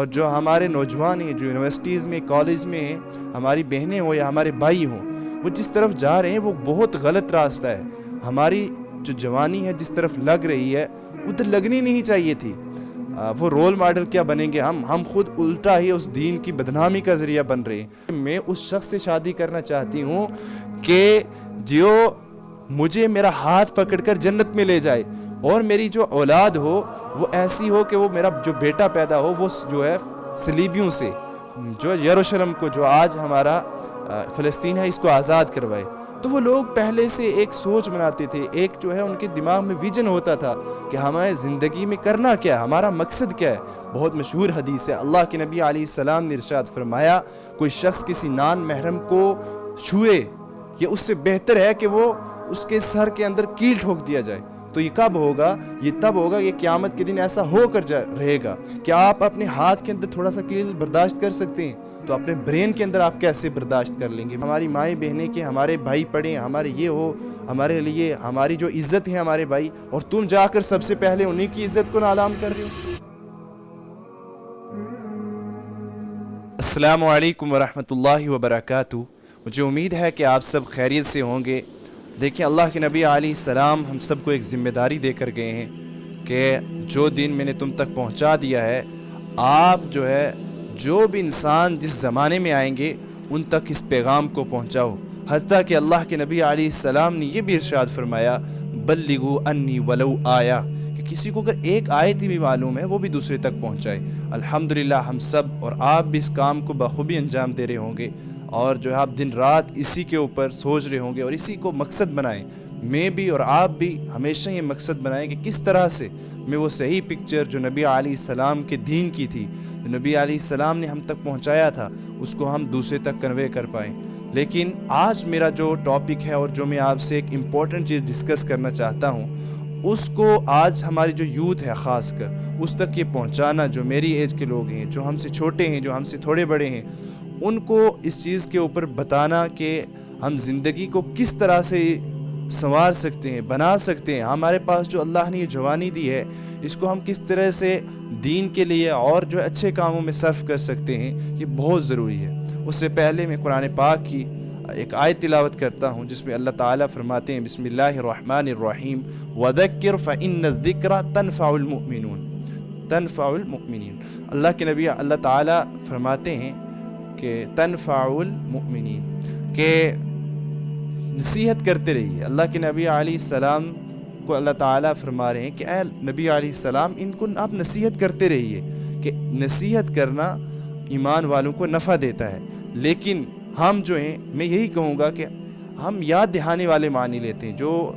اور جو ہمارے نوجوان ہیں جو یونیورسٹیز میں کالج میں ہیں، ہماری بہنیں ہوں یا ہمارے بھائی ہوں، وہ جس طرف جا رہے ہیں وہ بہت غلط راستہ ہے۔ ہماری جو جوانی ہے جس طرف لگ رہی ہے ادھر لگنی نہیں چاہیے تھی۔ وہ رول ماڈل کیا بنیں گے؟ ہم خود الٹا ہی اس دین کی بدنامی کا ذریعہ بن رہے ہیں۔ میں اس شخص سے شادی کرنا چاہتی ہوں کہ جو مجھے میرا ہاتھ پکڑ کر جنت میں لے جائے، اور میری جو اولاد ہو وہ ایسی ہو کہ وہ میرا جو بیٹا پیدا ہو وہ جو ہے صلیبیوں سے، جو یروشلم کو، جو آج ہمارا فلسطین ہے، اس کو آزاد کروائے۔ تو وہ لوگ پہلے سے ایک سوچ بناتے تھے، ایک جو ہے ان کے دماغ میں ویژن ہوتا تھا کہ ہمیں زندگی میں کرنا کیا ہے، ہمارا مقصد کیا ہے۔ بہت مشہور حدیث ہے، اللہ کے نبی علیہ السلام نے ارشاد فرمایا، کوئی شخص کسی نان محرم کو چھوئے یہ اس سے بہتر ہے کہ وہ اس کے سر کے اندر کیل ٹھوک دیا جائے۔ تو یہ کب ہوگا؟ یہ تب ہوگا کہ قیامت کے دن ایسا ہو کر رہے گا۔ کیا آپ اپنے ہاتھ کے اندر تھوڑا سا کیل برداشت کر سکتے ہیں؟ تو اپنے برین کے اندر آپ کیسے برداشت کر لیں گے؟ ہماری مائیں بہنیں کہ ہمارے بھائی پڑھیں، ہمارے یہ ہو، ہمارے لیے ہماری جو عزت ہے ہمارے بھائی، اور تم جا کر سب سے پہلے انہی کی عزت کو نالام کر رہے ہو۔ السلام علیکم ورحمۃ اللہ وبرکاتہ۔ مجھے امید ہے کہ آپ سب خیریت سے ہوں گے۔ دیکھیں، اللہ کے نبی علیہ السلام ہم سب کو ایک ذمہ داری دے کر گئے ہیں کہ جو دین میں نے تم تک پہنچا دیا ہے، آپ جو ہے جو بھی انسان جس زمانے میں آئیں گے ان تک اس پیغام کو پہنچاؤ۔ حتیٰ کہ اللہ کے نبی علیہ السلام نے یہ بھی ارشاد فرمایا، بلغوا انی ولو آیا، کہ کسی کو اگر ایک آیت بھی معلوم ہے وہ بھی دوسرے تک پہنچائے۔ الحمدللہ ہم سب اور آپ بھی اس کام کو بخوبی انجام دے رہے ہوں گے، اور جو ہے آپ دن رات اسی کے اوپر سوچ رہے ہوں گے اور اسی کو مقصد بنائیں۔ میں بھی اور آپ بھی ہمیشہ یہ مقصد بنائیں کہ کس طرح سے میں وہ صحیح پکچر جو نبی علیہ السلام کے دین کی تھی، جو نبی علیہ السلام نے ہم تک پہنچایا تھا، اس کو ہم دوسرے تک کنوے کر پائیں۔ لیکن آج میرا جو ٹاپک ہے اور جو میں آپ سے ایک امپورٹنٹ چیز ڈسکس کرنا چاہتا ہوں، اس کو آج ہماری جو یوتھ ہے خاص کر اس تک یہ پہنچانا، جو میری ایج کے لوگ ہیں، جو ہم سے چھوٹے ہیں، جو ہم سے تھوڑے بڑے ہیں، ان کو اس چیز کے اوپر بتانا کہ ہم زندگی کو کس طرح سے سنوار سکتے ہیں، بنا سکتے ہیں۔ ہمارے پاس جو اللہ نے یہ جوانی دی ہے، اس کو ہم کس طرح سے دین کے لیے اور جو اچھے کاموں میں صرف کر سکتے ہیں، یہ بہت ضروری ہے۔ اس سے پہلے میں قرآن پاک کی ایک آیت تلاوت کرتا ہوں جس میں اللہ تعالیٰ فرماتے ہیں، بسم اللہ الرحمن الرحیم، وَذَكِّرْ فَإِنَّ الذِّكْرَ تَنْفَعُ الْمُؤْمِنُونَ تنفع المؤمنین۔ اللہ کے نبی اللہ تعالیٰ فرماتے ہیں کہ تنفع المؤمنین، کہ نصیحت کرتے رہیے۔ اللہ کے نبی علیہ السلام کو اللہ تعالیٰ فرما رہے ہیں کہ اے نبی علیہ السلام، ان کو آپ نصیحت کرتے رہیے، کہ نصیحت کرنا ایمان والوں کو نفع دیتا ہے۔ لیکن ہم جو ہیں، میں یہی کہوں گا کہ ہم یاد دہانے والے معنی لیتے ہیں۔ جو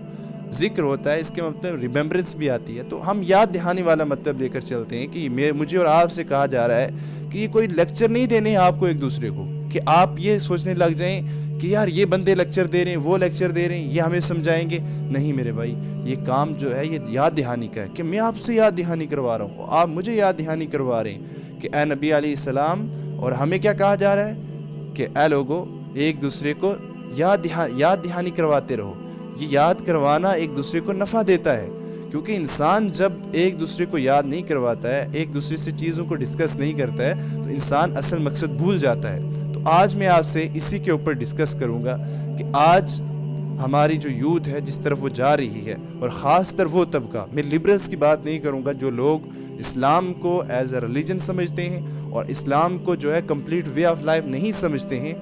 ذکر ہوتا ہے اس کے مطلب ریمبرنس بھی آتی ہے، تو ہم یاد دہانے والا مطلب لے کر چلتے ہیں کہ مجھے اور آپ سے کہا جا رہا ہے کہ یہ کوئی لیکچر نہیں دینے ہیں آپ کو ایک دوسرے کو، کہ آپ یہ سوچنے لگ جائیں کہ یار یہ بندے لیکچر دے رہے ہیں، وہ لیکچر دے رہے ہیں، یہ ہمیں سمجھائیں گے۔ نہیں میرے بھائی، یہ کام جو ہے یہ یاد دہانی کا ہے، کہ میں آپ سے یاد دہانی کروا رہا ہوں، آپ مجھے یاد دہانی کروا رہے ہیں کہ اے نبی علیہ السلام، اور ہمیں کیا کہا جا رہا ہے کہ اے لوگو ایک دوسرے کو یاد دہانی کرواتے رہو۔ یہ یاد کروانا ایک دوسرے کو نفع دیتا ہے، کیونکہ انسان جب ایک دوسرے کو یاد نہیں کرواتا ہے، ایک دوسرے سے چیزوں کو ڈسکس نہیں کرتا ہے، تو انسان اصل مقصد بھول جاتا ہے۔ تو آج میں آپ سے اسی کے اوپر ڈسکس کروں گا کہ آج ہماری جو یوتھ ہے جس طرف وہ جا رہی ہے، اور خاص طر وہ طبقہ، میں لبرلز کی بات نہیں کروں گا، جو لوگ اسلام کو ایز اے ریلیجن سمجھتے ہیں اور اسلام کو جو ہے کمپلیٹ وے آف لائف نہیں سمجھتے ہیں،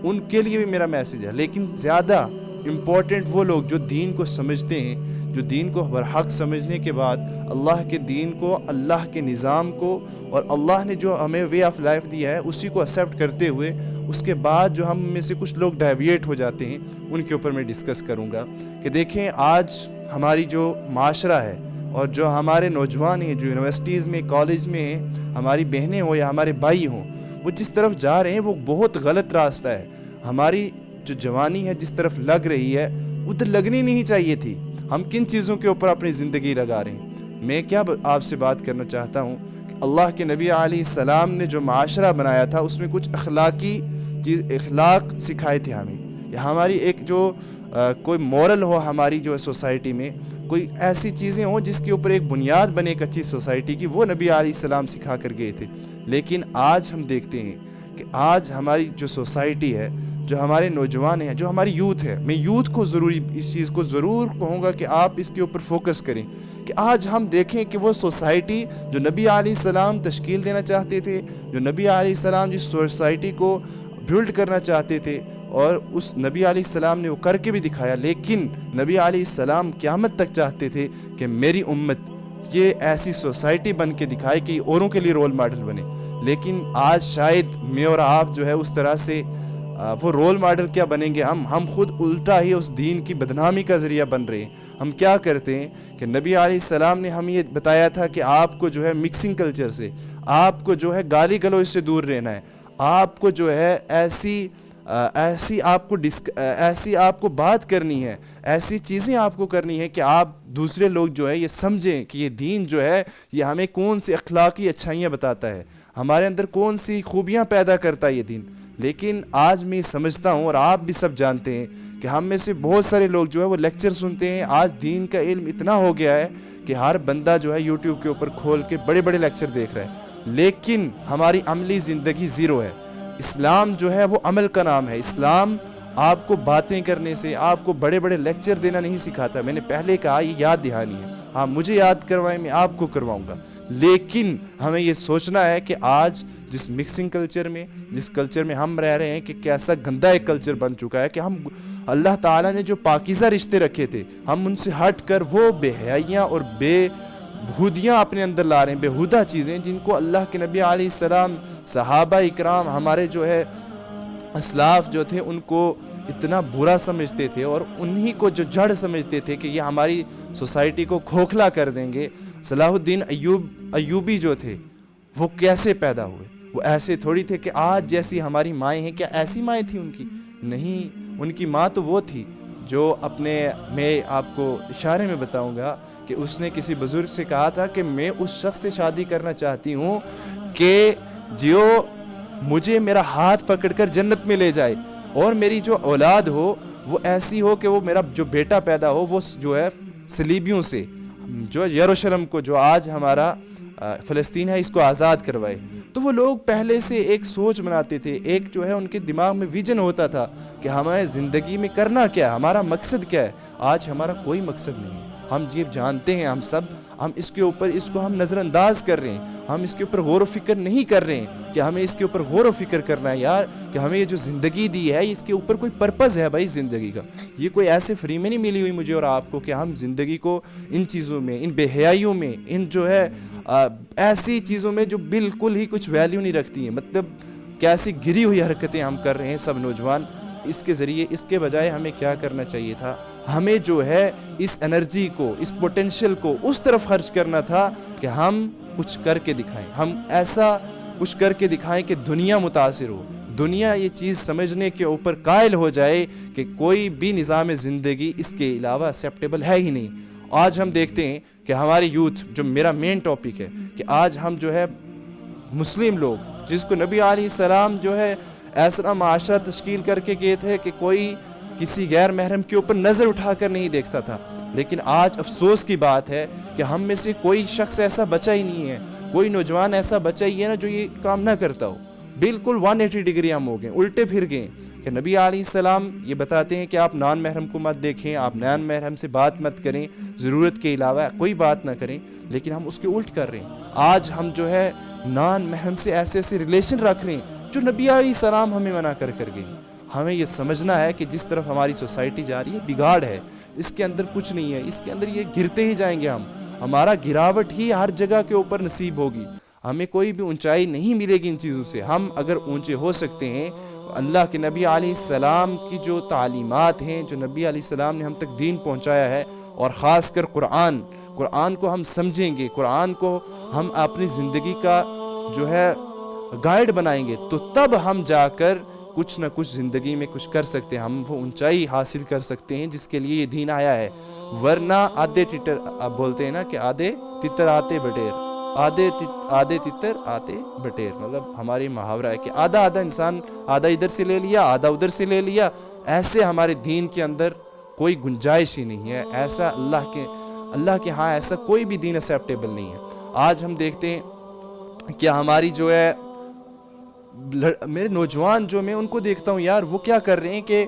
ان کے لیے بھی میرا میسیج ہے۔ لیکن زیادہ امپورٹنٹ وہ لوگ جو دین کو سمجھتے ہیں، جو دین کو برحق سمجھنے کے بعد اللہ کے دین کو، اللہ کے نظام کو، اور اللہ نے جو ہمیں وے آف لائف دیا ہے اسی کو ایکسیپٹ کرتے ہوئے، اس کے بعد جو ہم میں سے کچھ لوگ ڈیویٹ ہو جاتے ہیں، ان کے اوپر میں ڈسکس کروں گا کہ دیکھیں آج ہماری جو معاشرہ ہے اور جو ہمارے نوجوان ہیں جو یونیورسٹیز میں کالج میں ہیں، ہماری بہنیں ہوں یا ہمارے بھائی ہوں، وہ جس طرف جا رہے ہیں وہ بہت غلط راستہ ہے۔ ہماری جو جوانی ہے جس طرف لگ رہی ہے ادھر لگنی نہیں چاہیے تھی۔ ہم کن چیزوں کے اوپر اپنی زندگی لگا رہے ہیں؟ میں کیا آپ سے بات کرنا چاہتا ہوں کہ اللہ کے نبی علیہ السلام نے جو معاشرہ بنایا تھا اس میں کچھ اخلاق سکھائے تھے ہمیں، یا ہماری ایک جو کوئی مورل ہو ہماری جو ہے سوسائٹی میں، کوئی ایسی چیزیں ہوں جس کے اوپر ایک بنیاد بنے ایک اچھی سوسائٹی کی، وہ نبی علیہ السلام سکھا کر گئے تھے۔ لیکن آج ہم دیکھتے ہیں کہ آج ہماری جو سوسائٹی ہے، جو ہمارے نوجوان ہیں، جو ہماری یوتھ ہے، میں یوتھ کو ضروری اس چیز کو ضرور کہوں گا کہ آپ اس کے اوپر فوکس کریں کہ آج ہم دیکھیں کہ وہ سوسائٹی جو نبی علیہ السلام تشکیل دینا چاہتے تھے، جو نبی علیہ السلام جس سوسائٹی کو بلڈ کرنا چاہتے تھے، اور اس نبی علیہ السلام نے وہ کر کے بھی دکھایا، لیکن نبی علیہ السلام قیامت تک چاہتے تھے کہ میری امت یہ ایسی سوسائٹی بن کے دکھائے کہ اوروں کے لیے رول ماڈل بنے۔ لیکن آج شاید میں اور آپ جو ہے اس طرح سے وہ رول ماڈل کیا بنیں گے، ہم خود الٹا ہی اس دین کی بدنامی کا ذریعہ بن رہے ہیں۔ ہم کیا کرتے ہیں کہ نبی علیہ السلام نے ہمیں یہ بتایا تھا کہ آپ کو جو ہے مکسنگ کلچر سے، آپ کو جو ہے گالی گلوچ سے دور رہنا ہے، آپ کو جو ہے ایسی آپ کو بات کرنی ہے، ایسی چیزیں آپ کو کرنی ہے کہ آپ دوسرے لوگ جو ہے یہ سمجھیں کہ یہ دین جو ہے یہ ہمیں کون سی اخلاقی اچھائیاں بتاتا ہے، ہمارے اندر کون سی خوبیاں پیدا کرتا ہے یہ دین۔ لیکن آج میں سمجھتا ہوں اور آپ بھی سب جانتے ہیں کہ ہم میں سے بہت سارے لوگ جو ہے وہ لیکچر سنتے ہیں۔ آج دین کا علم اتنا ہو گیا ہے کہ ہر بندہ جو ہے یوٹیوب کے اوپر کھول کے بڑے بڑے لیکچر دیکھ رہا ہے، لیکن ہماری عملی زندگی زیرو ہے۔ اسلام جو ہے وہ عمل کا نام ہے۔ اسلام آپ کو باتیں کرنے سے، آپ کو بڑے بڑے لیکچر دینا نہیں سکھاتا۔ میں نے پہلے کہا یہ یاد دہانی ہے، ہاں مجھے یاد کروائیں، میں آپ کو کرواؤں گا، لیکن ہمیں یہ سوچنا ہے کہ آج جس مکسنگ کلچر میں، جس کلچر میں ہم رہ رہے ہیں کہ کیسا گندا ایک کلچر بن چکا ہے کہ ہم اللہ تعالیٰ نے جو پاکیزہ رشتے رکھے تھے ہم ان سے ہٹ کر وہ بے حیائیاں اور بےہودیاں اپنے اندر لا رہے ہیں، بےہودہ چیزیں جن کو اللہ کے نبی علیہ السلام، صحابہ اکرام، ہمارے جو ہے اسلاف جو تھے ان کو اتنا برا سمجھتے تھے اور انہی کو جو جڑ سمجھتے تھے کہ یہ ہماری سوسائٹی کو کھوکھلا کر دیں گے۔ صلاح الدین ایوبی جو تھے وہ کیسے پیدا ہوئے؟ وہ ایسے تھوڑی تھے کہ آج جیسی ہماری مائیں ہیں، کیا ایسی مائیں تھیں ان کی؟ نہیں، ان کی ماں تو وہ تھی جو میں آپ کو اشارے میں بتاؤں گا کہ اس نے کسی بزرگ سے کہا تھا کہ میں اس شخص سے شادی کرنا چاہتی ہوں کہ جو مجھے میرا ہاتھ پکڑ کر جنت میں لے جائے، اور میری جو اولاد ہو وہ ایسی ہو کہ وہ میرا جو بیٹا پیدا ہو وہ جو ہے صلیبیوں سے، جو یروشلم کو، جو آج ہمارا فلسطین ہے، اس کو آزاد کروائے۔ تو وہ لوگ پہلے سے ایک سوچ بناتے تھے، ایک جو ہے ان کے دماغ میں ویژن ہوتا تھا کہ ہمیں زندگی میں کرنا کیا ہے، ہمارا مقصد کیا ہے۔ آج ہمارا کوئی مقصد نہیں ہے، ہم یہ جانتے ہیں، ہم اس کو ہم نظر انداز کر رہے ہیں، ہم اس کے اوپر غور و فکر نہیں کر رہے ہیں کہ ہمیں اس کے اوپر غور و فکر کرنا ہے یار، کہ ہمیں یہ جو زندگی دی ہے اس کے اوپر کوئی پرپز ہے بھائی زندگی کا۔ یہ کوئی ایسے فری میں نہیں ملی ہوئی مجھے اور آپ کو کہ ہم زندگی کو ان چیزوں میں، ان بے حیائیوں میں، ان جو ہے ایسی چیزوں میں جو بالکل ہی کچھ ویلیو نہیں رکھتی ہیں، مطلب کیسی گری ہوئی حرکتیں ہم کر رہے ہیں سب نوجوان۔ اس کے ذریعے، اس کے بجائے ہمیں کیا کرنا چاہیے تھا؟ ہمیں جو ہے اس انرجی کو، اس پوٹینشیل کو اس طرف خرچ کرنا تھا کہ ہم کچھ کر کے دکھائیں، ہم ایسا کچھ کر کے دکھائیں کہ دنیا متاثر ہو، دنیا یہ چیز سمجھنے کے اوپر قائل ہو جائے کہ کوئی بھی نظام زندگی اس کے علاوہ ایکسیپٹیبل ہے ہی نہیں۔ آج ہم دیکھتے ہیں کہ ہماری یوتھ، جو میرا مین ٹاپک ہے، کہ آج ہم جو ہے مسلم لوگ، جس کو نبی علیہ السلام جو ہے ایسا معاشرہ تشکیل کر کے گئے تھے کہ کوئی کسی غیر محرم کے اوپر نظر اٹھا کر نہیں دیکھتا تھا، لیکن آج افسوس کی بات ہے کہ ہم میں سے کوئی شخص ایسا بچا ہی نہیں ہے، کوئی نوجوان ایسا بچا ہی ہے نا جو یہ کام نہ کرتا ہو۔ بالکل 180 ڈگری ہم ہو گئے، الٹے پھر گئے کہ نبی علیہ السلام یہ بتاتے ہیں کہ آپ نان محرم کو مت دیکھیں، آپ نان محرم سے بات مت کریں، ضرورت کے علاوہ کوئی بات نہ کریں، لیکن ہم اس کے الٹ کر رہے ہیں۔ آج ہم جو ہے نان محرم سے ایسے ریلیشن رکھ رہے ہیں جو نبی علیہ السلام ہمیں منع کر گئے۔ ہمیں یہ سمجھنا ہے کہ جس طرف ہماری سوسائٹی جا رہی ہے بگاڑ ہے، اس کے اندر کچھ نہیں ہے، اس کے اندر یہ گرتے ہی جائیں گے، ہمارا گراوٹ ہی ہر جگہ کے اوپر نصیب ہوگی، ہمیں کوئی بھی اونچائی نہیں ملے گی ان چیزوں سے۔ ہم اگر اونچے ہو سکتے ہیں، اللہ کے نبی علیہ السلام کی جو تعلیمات ہیں، جو نبی علیہ السلام نے ہم تک دین پہنچایا ہے، اور خاص کر قرآن کو ہم سمجھیں گے، قرآن کو ہم اپنی زندگی کا جو ہے گائیڈ بنائیں گے، تو تب ہم جا کر کچھ نہ کچھ زندگی میں کچھ کر سکتے ہیں، ہم وہ اونچائی حاصل کر سکتے ہیں جس کے لیے یہ دین آیا ہے۔ ورنہ آدھے تتر، آپ بولتے ہیں نا کہ آدھے تتر آتے بٹیر، آدھے تتر آتے بٹیر، مطلب ہماری محاورہ ہے کہ آدھا انسان، آدھا ادھر سے لے لیا، آدھا ادھر سے لے لیا، ایسے ہمارے دین کے اندر کوئی گنجائش ہی نہیں ہے. ایسا اللہ کے ہاں ایسا کوئی بھی دین ایکسیپٹیبل نہیں ہے. آج ہم دیکھتے ہیں کہ ہماری جو ہے میرے نوجوان جو میں ان کو دیکھتا ہوں یار, وہ کیا کر رہے ہیں کہ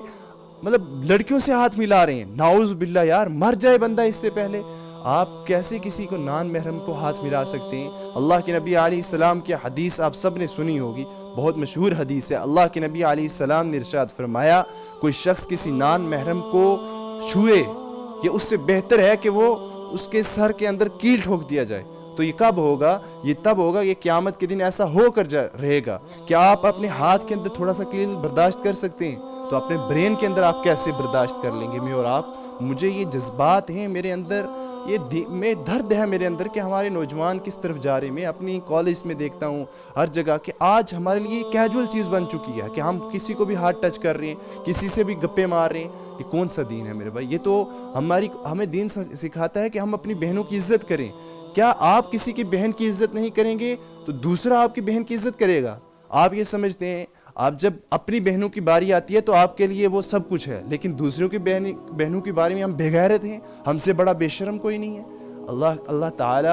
مطلب لڑکیوں سے ہاتھ ملا رہے ہیں. نعوذ باللہ یار, مر جائے بندہ اس سے پہلے. آپ کیسے کسی کو نان محرم کو ہاتھ ملا سکتے ہیں؟ اللہ کے نبی علیہ السلام کی حدیث آپ سب نے سنی ہوگی, بہت مشہور حدیث ہے. اللہ کے نبی علیہ السلام نے ارشاد فرمایا, کوئی شخص کسی نان محرم کو چھوئے یہ اس سے بہتر ہے کہ وہ اس کے سر کے اندر کیل ٹھوک دیا جائے. تو یہ کب ہوگا؟ یہ تب ہوگا, یہ قیامت کے دن ایسا ہو کر رہے گا. کیا آپ اپنے ہاتھ کے اندر تھوڑا سا کیل برداشت کر سکتے ہیں؟ تو اپنے برین کے اندر آپ کیسے برداشت کر لیں گے؟ میں اور آپ, مجھے یہ جذبات ہیں میرے اندر, میں درد ہے میرے اندر کہ ہمارے نوجوان کس طرف جا رہے ہیں. میں اپنی کالج میں دیکھتا ہوں ہر جگہ کہ آج ہمارے لیے کیجول چیز بن چکی ہے کہ ہم کسی کو بھی ہاتھ ٹچ کر رہے ہیں, کسی سے بھی گپے مار رہے ہیں. یہ کون سا دین ہے میرے بھائی؟ یہ تو ہمیں دین سکھاتا ہے کہ ہم اپنی بہنوں کی عزت کریں. کیا آپ کسی کی بہن کی عزت نہیں کریں گے تو دوسرا آپ کی بہن کی عزت کرے گا؟ آپ یہ سمجھتے ہیں آپ جب اپنی بہنوں کی باری آتی ہے تو آپ کے لیے وہ سب کچھ ہے, لیکن دوسروں کی بہنوں کی بارے میں ہم بے غیرت ہیں, ہم سے بڑا بے شرم کوئی نہیں ہے. اللہ تعالی,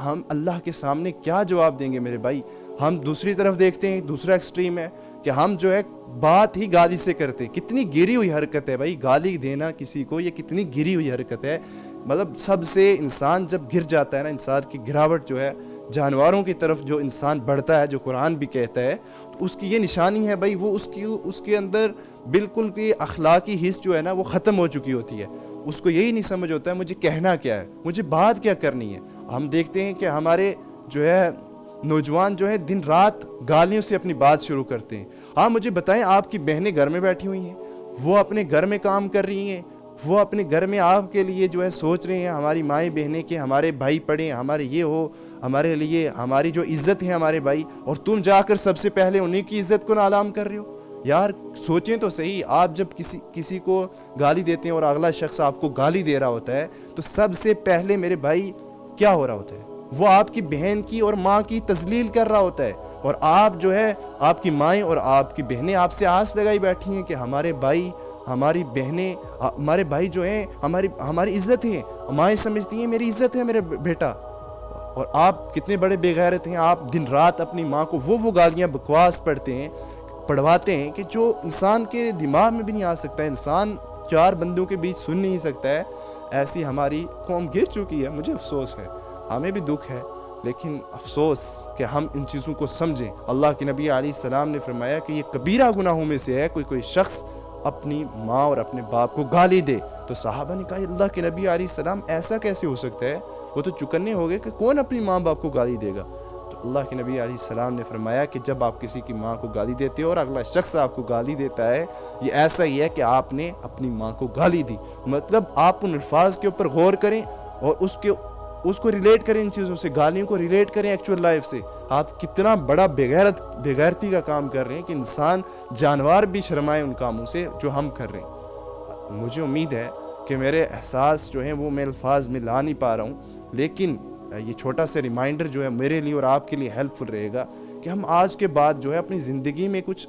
ہم اللہ کے سامنے کیا جواب دیں گے میرے بھائی؟ ہم دوسری طرف دیکھتے ہیں, دوسرا ایکسٹریم ہے کہ ہم جو ہے بات ہی گالی سے کرتے ہیں. کتنی گری ہوئی حرکت ہے بھائی, گالی دینا کسی کو, یہ کتنی گری ہوئی حرکت ہے. مطلب سب سے انسان جب گر جاتا ہے نا, انسان کی گراوٹ جو ہے جانوروں کی طرف جو انسان بڑھتا ہے, جو قرآن بھی کہتا ہے, تو اس کی یہ نشانی ہے بھائی, وہ اس کے اندر بالکل کی اخلاقی حص جو ہے نا وہ ختم ہو چکی ہوتی ہے. اس کو یہی نہیں سمجھ ہوتا ہے مجھے کہنا کیا ہے, مجھے بات کیا کرنی ہے. ہم دیکھتے ہیں کہ ہمارے جو ہے نوجوان جو ہے دن رات گالیوں سے اپنی بات شروع کرتے ہیں. ہاں مجھے بتائیں, آپ کی بہنیں گھر میں بیٹھی ہوئی ہیں, وہ اپنے گھر میں کام کر رہی ہیں, وہ اپنے گھر میں آپ کے لیے جو ہے سوچ رہے ہیں, ہماری مائیں بہنیں کہ ہمارے بھائی پڑھیں, ہمارے یہ ہو, ہمارے لیے ہماری جو عزت ہے ہمارے بھائی, اور تم جا کر سب سے پہلے انہیں کی عزت کو نالام کر رہے ہو. یار سوچیں تو صحیح, آپ جب کسی کو گالی دیتے ہیں اور اگلا شخص آپ کو گالی دے رہا ہوتا ہے تو سب سے پہلے میرے بھائی کیا ہو رہا ہوتا ہے؟ وہ آپ کی بہن کی اور ماں کی تذلیل کر رہا ہوتا ہے. اور آپ جو ہے آپ کی مائیں اور آپ کی بہنیں آپ سے آس لگائی بیٹھی ہیں کہ ہمارے بھائی, ہماری بہنیں, ہمارے بھائی جو ہیں ہماری عزت ہے. مائیں سمجھتی ہیں میری عزت ہے میرے بیٹا. اور آپ کتنے بڑے بے غیرت ہیں, آپ دن رات اپنی ماں کو وہ گالیاں بکواس پڑھواتے ہیں کہ جو انسان کے دماغ میں بھی نہیں آ سکتا ہے, انسان چار بندوں کے بیچ سن نہیں سکتا ہے. ایسی ہماری قوم گر چکی ہے. مجھے افسوس ہے, ہمیں بھی دکھ ہے, لیکن افسوس کہ ہم ان چیزوں کو سمجھیں. اللہ کے نبی علیہ السلام نے فرمایا کہ یہ کبیرہ گناہوں میں سے ہے کوئی شخص اپنی ماں اور اپنے باپ کو گالی دے. تو صحابہ نے کہا اللہ کے نبی علیہ السلام ایسا کیسے ہو سکتا ہے؟ وہ تو چکنے ہو گئے کہ کون اپنی ماں باپ کو گالی دے گا. تو اللہ کے نبی علیہ السلام نے فرمایا کہ جب آپ کسی کی ماں کو گالی دیتے ہو اور اگلا شخص آپ کو گالی دیتا ہے, یہ ایسا ہی ہے کہ آپ نے اپنی ماں کو گالی دی. مطلب آپ ان الفاظ کے اوپر غور کریں اور اس کو ریلیٹ کریں, ان چیزوں سے, گالیوں کو ریلیٹ کریں ایکچوئل لائف سے. آپ کتنا بڑا بے غیرتی کا کام کر رہے ہیں کہ انسان جانور بھی شرمائے ان کاموں سے جو ہم کر رہے ہیں. مجھے امید ہے کہ میرے احساس جو ہیں وہ میں الفاظ میں لا نہیں پا رہا ہوں, لیکن یہ چھوٹا سا ریمائنڈر جو ہے میرے لیے اور آپ کے لیے ہیلپ فل رہے گا کہ ہم آج کے بعد جو ہے اپنی زندگی میں کچھ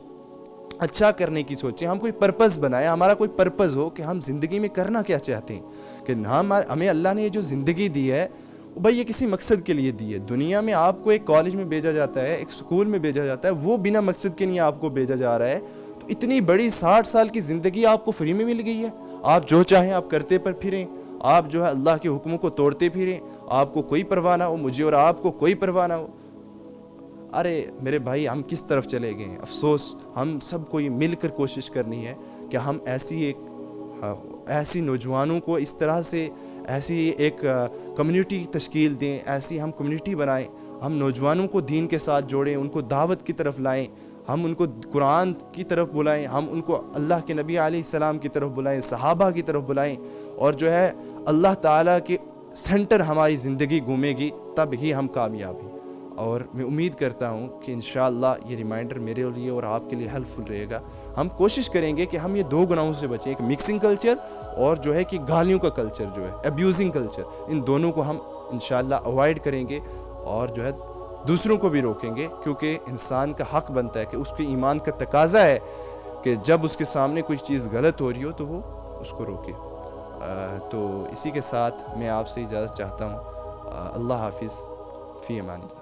اچھا کرنے کی سوچیں. ہم کوئی پرپز بنائیں, ہمارا کوئی پرپز ہو کہ ہم زندگی میں کرنا کیا چاہتے ہیں. کہ ہمیں اللہ نے یہ جو زندگی دی ہے بھائی یہ کسی مقصد کے لیے دی ہے. دنیا میں آپ کو ایک کالج میں بھیجا جاتا ہے, ایک سکول میں بھیجا جاتا ہے, وہ بنا مقصد کے نہیں آپ کو بھیجا جا رہا ہے. تو اتنی بڑی 60 سال کی زندگی آپ کو فری میں مل گئی ہے, آپ جو چاہیں آپ کرتے پر پھریں, آپ جو ہے اللہ کے حکموں کو توڑتے پھریں, آپ کو کوئی پرواہ نہ ہو, مجھے اور آپ کو کوئی پرواہ نہ ہو. ارے میرے بھائی ہم کس طرف چلے گئے ہیں؟ افسوس. ہم سب کو یہ مل کر کوشش کرنی ہے کہ ہم ایسی نوجوانوں کو اس طرح سے ایسی ایک کمیونٹی تشکیل دیں, ایسی ہم کمیونٹی بنائیں, ہم نوجوانوں کو دین کے ساتھ جوڑیں, ان کو دعوت کی طرف لائیں, ہم ان کو قرآن کی طرف بلائیں, ہم ان کو اللہ کے نبی علیہ السلام کی طرف بلائیں, صحابہ کی طرف بلائیں, اور جو ہے اللہ تعالیٰ کے سینٹر ہماری زندگی گھومے گی, تب ہی ہم کامیاب ہیں. اور میں امید کرتا ہوں کہ انشاءاللہ یہ ریمائنڈر میرے لیے اور آپ کے لیے ہیلپ فل رہے گا. ہم کوشش کریں گے کہ ہم یہ دو گناہوں سے بچیں, ایک مکسنگ کلچر اور جو ہے کہ گالیوں کا کلچر, جو ہے ابیوزنگ کلچر. ان دونوں کو ہم انشاءاللہ اوائڈ کریں گے اور جو ہے دوسروں کو بھی روکیں گے, کیونکہ انسان کا حق بنتا ہے کہ اس کے ایمان کا تقاضا ہے کہ جب اس کے سامنے کوئی چیز غلط ہو رہی ہو تو وہ اس کو روکے. تو اسی کے ساتھ میں آپ سے اجازت چاہتا ہوں. اللہ حافظ. فی امان اللہ.